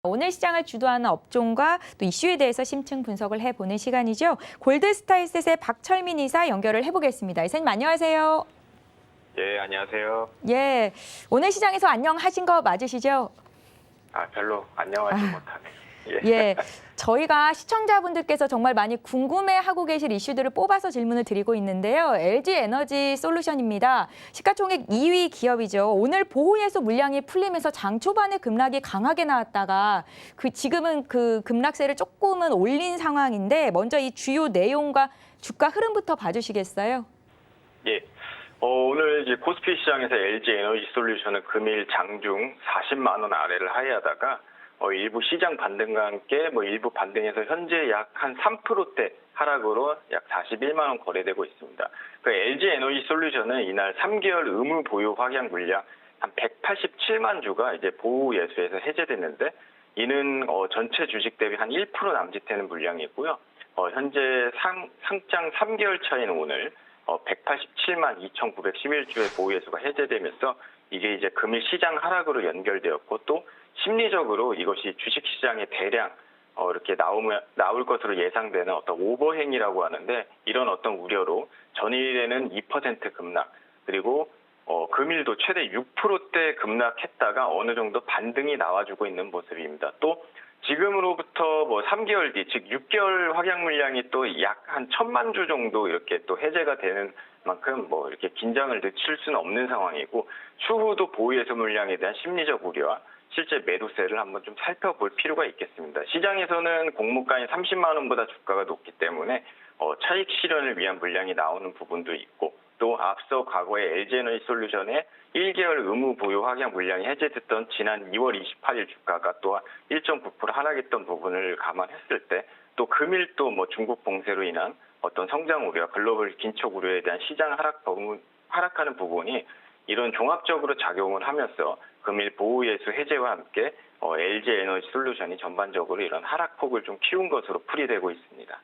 오늘 시장을 주도하는 업종과 또 이슈에 대해서 심층 분석을 해보는 시간이죠. 골드스타일셋의 박철민 이사 연결을 해보겠습니다. 이사님 안녕하세요. 예, 안녕하세요. 예, 오늘 시장에서 안녕하신 거 맞으시죠? 별로 안녕하지 못하네요. 예, 저희가 시청자분들께서 정말 많이 궁금해하고 계실 이슈들을 뽑아서 질문을 드리고 있는데요. LG에너지솔루션입니다. 시가총액 2위 기업이죠. 오늘 보호예수 물량이 풀리면서 장 초반에 급락이 강하게 나왔다가 지금은 그 급락세를 조금은 올린 상황인데 먼저 이 주요 내용과 주가 흐름부터 봐주시겠어요? 예. 오늘 이제 코스피 시장에서 LG에너지솔루션은 금일 장중 40만 원 아래를 하회하다가 일부 시장 반등과 함께 일부 반등에서 현재 약 한 3%대 하락으로 약 41만 원 거래되고 있습니다. 그 LG에너지솔루션은 이날 3개월 의무 보유 확약 물량 한 187만 주가 이제 보호 예수에서 해제됐는데 이는 전체 주식 대비 한 1% 남짓되는 물량이고요. 현재 상장 3개월 차인 오늘 187만 2,911주의 보호 예수가 해제되면서 이게 이제 금일 시장 하락으로 연결되었고 또 심리적으로 이것이 주식시장에 대량 이렇게 나올 것으로 예상되는 어떤 오버행이라고 하는데 이런 어떤 우려로 전일에는 2% 급락 그리고 금일도 최대 6%대 급락했다가 어느 정도 반등이 나와주고 있는 모습입니다. 또 지금으로부터 3개월 뒤, 즉 6개월 확약 물량이 또 약 한 1,000만 주 정도 이렇게 또 해제가 되는 만큼 이렇게 긴장을 늦출 수는 없는 상황이고 추후도 보유예수 물량에 대한 심리적 우려와 실제 매도세를 한번 좀 살펴볼 필요가 있겠습니다. 시장에서는 공모가인 30만 원보다 주가가 높기 때문에 차익 실현을 위한 물량이 나오는 부분도 있고 또 앞서 과거에 LG에너지솔루션의 1개월 의무 보유 확약 물량이 해제됐던 지난 2월 28일 주가가 또한 1.9% 하락했던 부분을 감안했을 때 또 금일 또 중국 봉쇄로 인한 어떤 성장 우려와 글로벌 긴축 우려에 대한 시장 하락하는 부분이 이런 종합적으로 작용을 하면서 금일 보호예수 해제와 함께 LG에너지솔루션이 전반적으로 이런 하락폭을 좀 키운 것으로 풀이되고 있습니다.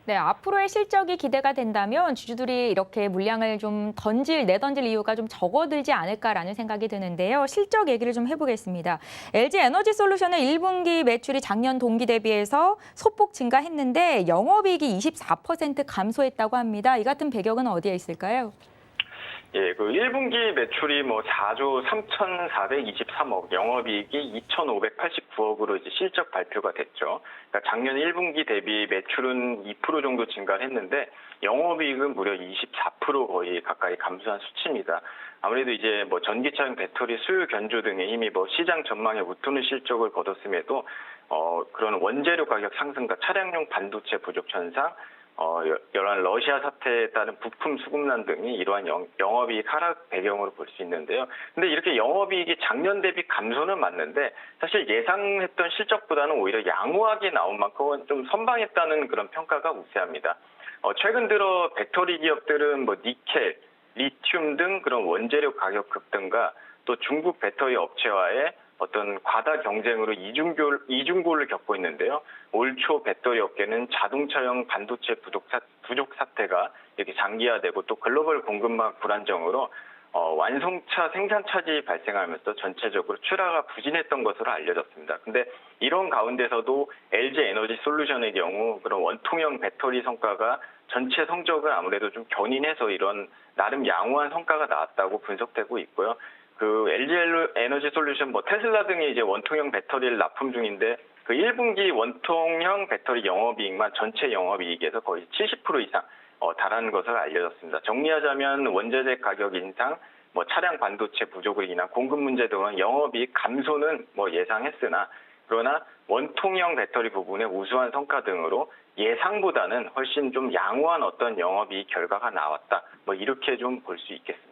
네, 앞으로의 실적이 기대가 된다면 주주들이 이렇게 물량을 좀 내던질 이유가 좀 적어들지 않을까라는 생각이 드는데요. 실적 얘기를 좀 해보겠습니다. LG에너지솔루션은 1분기 매출이 작년 동기 대비해서 소폭 증가했는데 영업이익이 24% 감소했다고 합니다. 이 같은 배경은 어디에 있을까요? 예, 그 1분기 매출이 4조 3,423억, 영업이익이 2,589억으로 이제 실적 발표가 됐죠. 그러니까 작년 1분기 대비 매출은 2% 정도 증가를 했는데 영업이익은 무려 24% 거의 가까이 감소한 수치입니다. 아무래도 이제 전기차용 배터리 수요 견조 등의 힘이 시장 전망에 웃도는 실적을 거뒀음에도 그런 원재료 가격 상승과 차량용 반도체 부족 현상, 여러 러시아 사태에 따른 부품 수급난 등이 이러한 영업이익 하락 배경으로 볼 수 있는데요. 근데 이렇게 영업이익이 작년 대비 감소는 맞는데 사실 예상했던 실적보다는 오히려 양호하게 나온 만큼은 좀 선방했다는 그런 평가가 우세합니다. 최근 들어 배터리 기업들은 니켈, 리튬 등 그런 원재료 가격 급등과 또 중국 배터리 업체와의 어떤 과다 경쟁으로 이중고를 겪고 있는데요. 올 초 배터리 업계는 자동차용 반도체 부족 사태가 이렇게 장기화되고 또 글로벌 공급망 불안정으로 완성차 생산 차질이 발생하면서 전체적으로 출하가 부진했던 것으로 알려졌습니다. 근데 이런 가운데서도 LG에너지솔루션의 경우 그런 원통형 배터리 성과가 전체 성적을 아무래도 좀 견인해서 이런 나름 양호한 성과가 나왔다고 분석되고 있고요. 그 LG에너지솔루션 테슬라 등이 이제 원통형 배터리를 납품 중인데 그 1분기 원통형 배터리 영업이익만 전체 영업이익에서 거의 70% 이상 달하는 것으로 알려졌습니다. 정리하자면 원재재 가격 인상, 차량 반도체 부족으로 인한 공급 문제 등은 영업이익 감소는 예상했으나 그러나 원통형 배터리 부분의 우수한 성과 등으로 예상보다는 훨씬 좀 양호한 어떤 영업이익 결과가 나왔다. 이렇게 좀 볼 수 있겠습니다.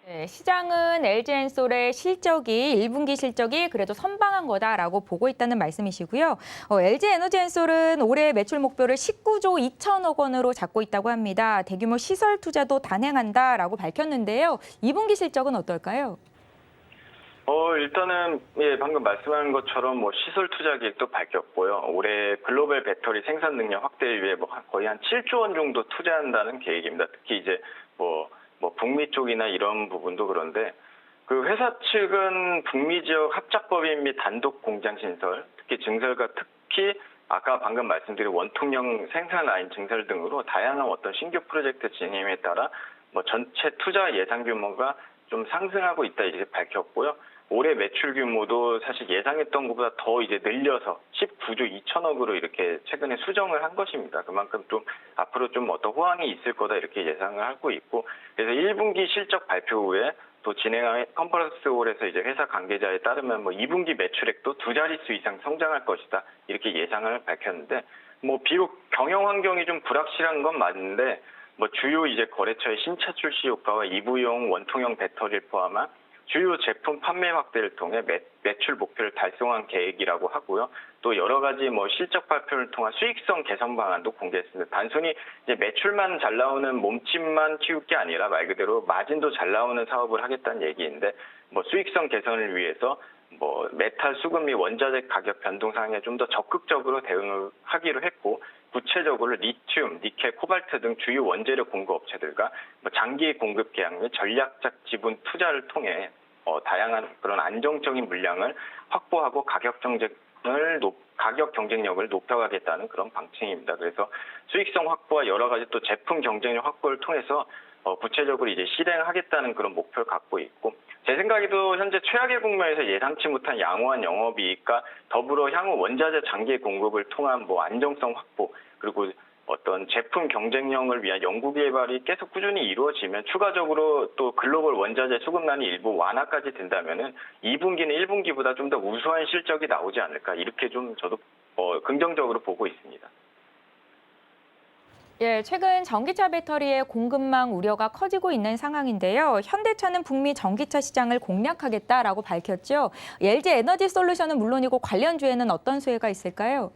네, 시장은 LG엔솔의 1분기 실적이 그래도 선방한 거다라고 보고 있다는 말씀이시고요. LG에너지엔솔은 올해 매출 목표를 19조 2천억 원으로 잡고 있다고 합니다. 대규모 시설 투자도 단행한다라고 밝혔는데요. 2분기 실적은 어떨까요? 일단은 방금 말씀하신 것처럼 시설 투자 계획도 밝혔고요. 올해 글로벌 배터리 생산 능력 확대를 위해 거의 한 7조 원 정도 투자한다는 계획입니다. 특히 이제 북미 쪽이나 이런 부분도 그런데 그 회사 측은 북미 지역 합작법인 및 단독 공장 신설, 특히 증설과 특히 아까 방금 말씀드린 원통형 생산 라인 증설 등으로 다양한 어떤 신규 프로젝트 진행에 따라 뭐 전체 투자 예상 규모가 좀 상승하고 있다 이렇게 밝혔고요. 올해 매출 규모도 사실 예상했던 것보다 더 이제 늘려서 19조 2천억으로 이렇게 최근에 수정을 한 것입니다. 그만큼 좀 앞으로 좀 어떤 호황이 있을 거다 이렇게 예상을 하고 있고, 그래서 1분기 실적 발표 후에 또 진행한 컨퍼런스 홀에서 이제 회사 관계자에 따르면 뭐 2분기 매출액도 두 자릿수 이상 성장할 것이다 이렇게 예상을 밝혔는데, 뭐 비록 경영 환경이 좀 불확실한 건 맞는데 뭐 주요 이제 거래처의 신차 출시 효과와 EV용 원통형 배터리를 포함한 주요 제품 판매 확대를 통해 매출 목표를 달성한 계획이라고 하고요. 또 여러 가지 뭐 실적 발표를 통한 수익성 개선 방안도 공개했습니다. 단순히 이제 매출만 잘 나오는 몸집만 키울 게 아니라 말 그대로 마진도 잘 나오는 사업을 하겠다는 얘기인데, 뭐 수익성 개선을 위해서 뭐 메탈 수급 및 원자재 가격 변동 상황에 좀 더 적극적으로 대응을 하기로 했고, 구체적으로 리튬, 니켈, 코발트 등 주요 원재료 공급 업체들과 뭐 장기 공급 계약 및 전략적 지분 투자를 통해 다양한 그런 안정적인 물량을 확보하고 가격 경쟁력을 높여가겠다는 그런 방침입니다. 그래서 수익성 확보와 여러 가지 또 제품 경쟁력 확보를 통해서 구체적으로 이제 실행하겠다는 그런 목표를 갖고 있고, 제 생각에도 현재 최악의 국면에서 예상치 못한 양호한 영업이익과 더불어 향후 원자재 장기 공급을 통한 뭐 안정성 확보, 그리고 어떤 제품 경쟁력을 위한 연구 개발이 계속 꾸준히 이루어지면 추가적으로 또 글로벌 원자재 수급난이 일부 완화까지 된다면은 2분기는 1분기보다 좀 더 우수한 실적이 나오지 않을까, 이렇게 좀 저도 긍정적으로 보고 있습니다. 예, 최근 전기차 배터리의 공급망 우려가 커지고 있는 상황인데요. 현대차는 북미 전기차 시장을 공략하겠다라고 밝혔죠. LG 에너지 솔루션은 물론이고 관련주에는 어떤 수혜가 있을까요?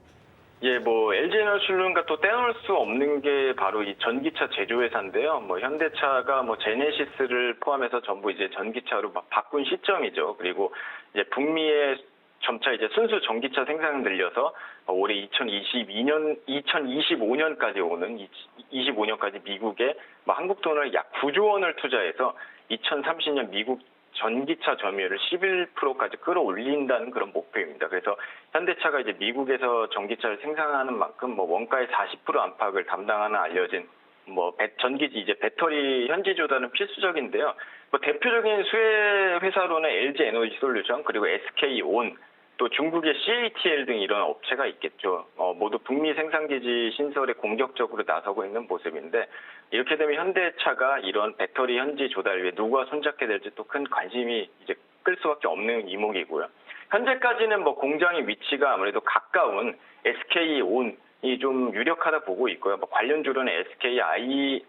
예, 뭐 LG에너지솔루션과 또 떼놓을 수 없는 게 바로 이 전기차 제조회사인데요. 뭐 현대차가 뭐 제네시스를 포함해서 전부 이제 전기차로 바꾼 시점이죠. 그리고 이제 북미의 점차 이제 순수 전기차 생산을 늘려서 올해 2025년까지 오는 25년까지 미국에 뭐 한국 돈을 약 9조 원을 투자해서 2030년 미국 전기차 점유율을 11%까지 끌어올린다는 그런 목표입니다. 그래서 현대차가 이제 미국에서 전기차를 생산하는 만큼 뭐 원가의 40% 안팎을 담당하는 알려진 뭐 이제 배터리 현지 조달은 필수적인데요. 뭐 대표적인 수혜 회사로는 LG 에너지 솔루션, 그리고 SK온, 또 중국의 CATL 등 이런 업체가 있겠죠. 모두 북미 생산기지 신설에 공격적으로 나서고 있는 모습인데, 이렇게 되면 현대차가 이런 배터리 현지 조달 위에 누가 손잡게 될지 또 큰 관심이 이제 끌 수밖에 없는 이목이고요. 현재까지는 뭐 공장의 위치가 아무래도 가까운 SK온이 좀 유력하다 보고 있고요. 뭐 관련주로는 SK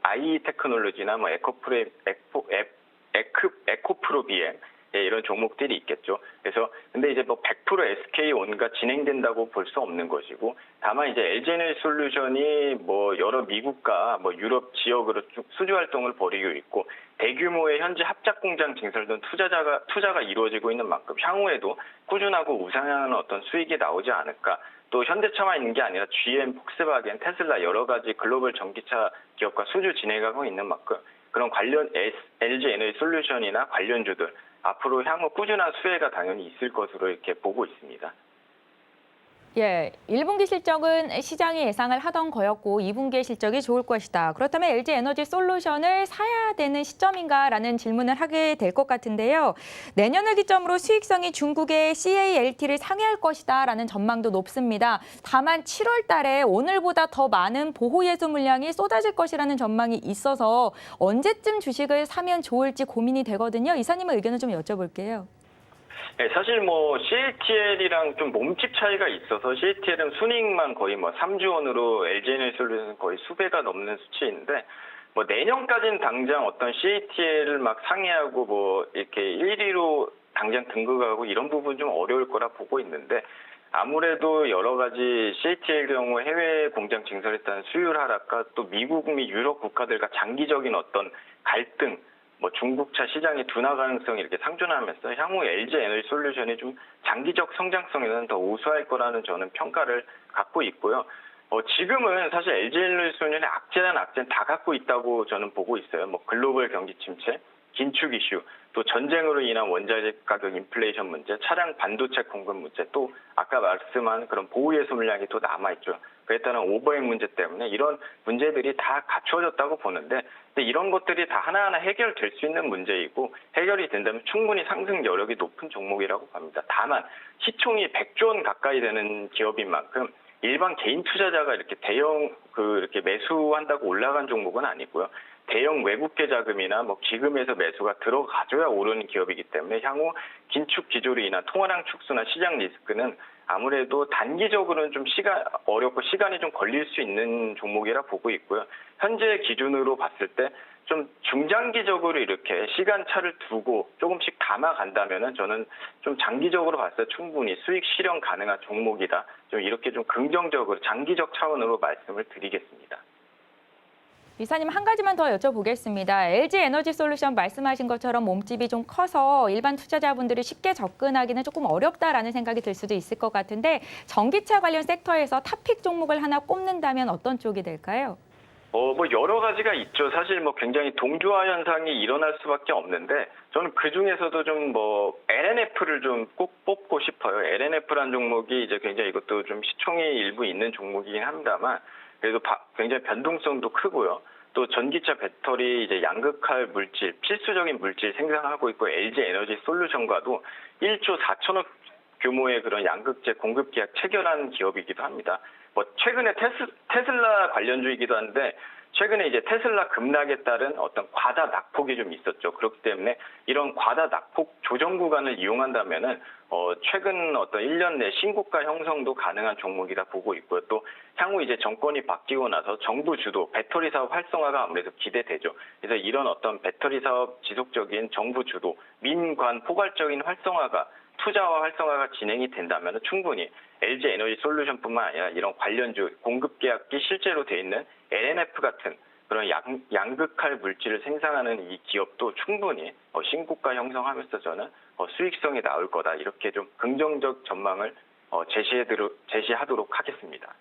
I 테크놀로지나 뭐 에코프로 BM, 이런 종목들이 있겠죠. 그래서 근데 이제 뭐 100% SK온과 진행된다고 볼 수 없는 것이고, 다만 이제 LG에너지솔루션이 뭐 여러 미국과 뭐 유럽 지역으로 수주 활동을 벌이고 있고, 대규모의 현재 합작 공장 증설 등 투자가 이루어지고 있는 만큼 향후에도 꾸준하고 우상향하는 어떤 수익이 나오지 않을까. 또 현대차만 있는 게 아니라 GM, 폭스바겐, 테슬라 여러 가지 글로벌 전기차 기업과 수주 진행하고 있는 만큼 그런 관련 LG에너지솔루션이나 관련주들 앞으로 향후 꾸준한 수혜가 당연히 있을 것으로 이렇게 보고 있습니다. 예, 1분기 실적은 시장이 예상을 하던 거였고 2분기의 실적이 좋을 것이다. 그렇다면 LG 에너지 솔루션을 사야 되는 시점인가라는 질문을 하게 될 것 같은데요. 내년을 기점으로 수익성이 중국의 CATL을 상회할 것이다라는 전망도 높습니다. 다만 7월 달에 오늘보다 더 많은 보호예수 물량이 쏟아질 것이라는 전망이 있어서 언제쯤 주식을 사면 좋을지 고민이 되거든요. 이사님의 의견을 좀 여쭤볼게요. 네, 사실 뭐 CATL이랑 좀 몸집 차이가 있어서 CATL은 순이익만 거의 뭐 3조 원으로 LG에너지솔루션은 거의 수배가 넘는 수치인데, 뭐 내년까지는 당장 어떤 CATL을 막 상회하고 뭐 이렇게 1위로 당장 등극하고 이런 부분 좀 어려울 거라 보고 있는데, 아무래도 여러 가지 CATL 경우 해외 공장 증설했다는 수율 하락과 또 미국 및 유럽 국가들과 장기적인 어떤 갈등, 뭐 중국차 시장의 둔화 가능성이 이렇게 상존하면서 향후 LG에너지솔루션이 좀 장기적 성장성에는 더 우수할 거라는 저는 평가를 갖고 있고요. 지금은 사실 LG에너지솔루션의 악재는 다 갖고 있다고 저는 보고 있어요. 뭐 글로벌 경기 침체, 긴축 이슈, 또 전쟁으로 인한 원자재 가격 인플레이션 문제, 차량 반도체 공급 문제, 또 아까 말씀한 그런 보호예수 물량이 또 남아있죠. 그에 따른 오버행 문제 때문에 이런 문제들이 다 갖추어졌다고 보는데, 근데 이런 것들이 다 하나하나 해결될 수 있는 문제이고, 해결이 된다면 충분히 상승 여력이 높은 종목이라고 봅니다. 다만 시총이 100조 원 가까이 되는 기업인 만큼 일반 개인 투자자가 이렇게 이렇게 매수한다고 올라간 종목은 아니고요. 대형 외국계 자금이나 뭐 기금에서 매수가 들어가줘야 오르는 기업이기 때문에 향후 긴축 기조로 인한 통화량 축소나 시장 리스크는 아무래도 단기적으로는 좀 어렵고 시간이 좀 걸릴 수 있는 종목이라 보고 있고요. 현재 기준으로 봤을 때 좀 중장기적으로 이렇게 시간차를 두고 조금씩 담아간다면은 저는 좀 장기적으로 봤을 때 충분히 수익 실현 가능한 종목이다. 좀 이렇게 좀 긍정적으로 장기적 차원으로 말씀을 드리겠습니다. 이사님 한 가지만 더 여쭤보겠습니다. LG 에너지 솔루션 말씀하신 것처럼 몸집이 좀 커서 일반 투자자분들이 쉽게 접근하기는 조금 어렵다라는 생각이 들 수도 있을 것 같은데 전기차 관련 섹터에서 탑픽 종목을 하나 꼽는다면 어떤 쪽이 될까요? 뭐 여러 가지가 있죠. 사실 뭐 굉장히 동조화 현상이 일어날 수밖에 없는데 저는 그 중에서도 좀 LNF를 좀 꼭 뽑고 싶어요. LNF라는 종목이 이제 굉장히 이것도 좀 시총이 일부 있는 종목이긴 합니다만 그래도 굉장히 변동성도 크고요. 또 전기차 배터리 이제 양극할 물질, 필수적인 물질 생산하고 있고 LG 에너지 솔루션과도 1조 4천억 규모의 그런 양극재 공급 계약 체결한 기업이기도 합니다. 뭐 최근에 테슬라 관련주이기도 한데 최근에 이제 테슬라 급락에 따른 어떤 과다 낙폭이 좀 있었죠. 그렇기 때문에 이런 과다 낙폭 조정 구간을 이용한다면은 최근 어떤 1년 내 신고가 형성도 가능한 종목이다 보고 있고요. 또 향후 이제 정권이 바뀌고 나서 정부 주도 배터리 사업 활성화가 아무래도 기대되죠. 그래서 이런 어떤 배터리 사업 지속적인 정부 주도 민관 포괄적인 활성화가 투자와 활성화가 진행이 된다면 충분히 LG 에너지 솔루션뿐만 아니라 이런 관련주 공급 계약이 실제로 돼 있는 LNF 같은 그런 양극할 물질을 생산하는 이 기업도 충분히 신고가 형성하면서 저는 수익성이 나올 거다 이렇게 좀 긍정적 전망을 제시하도록 하겠습니다.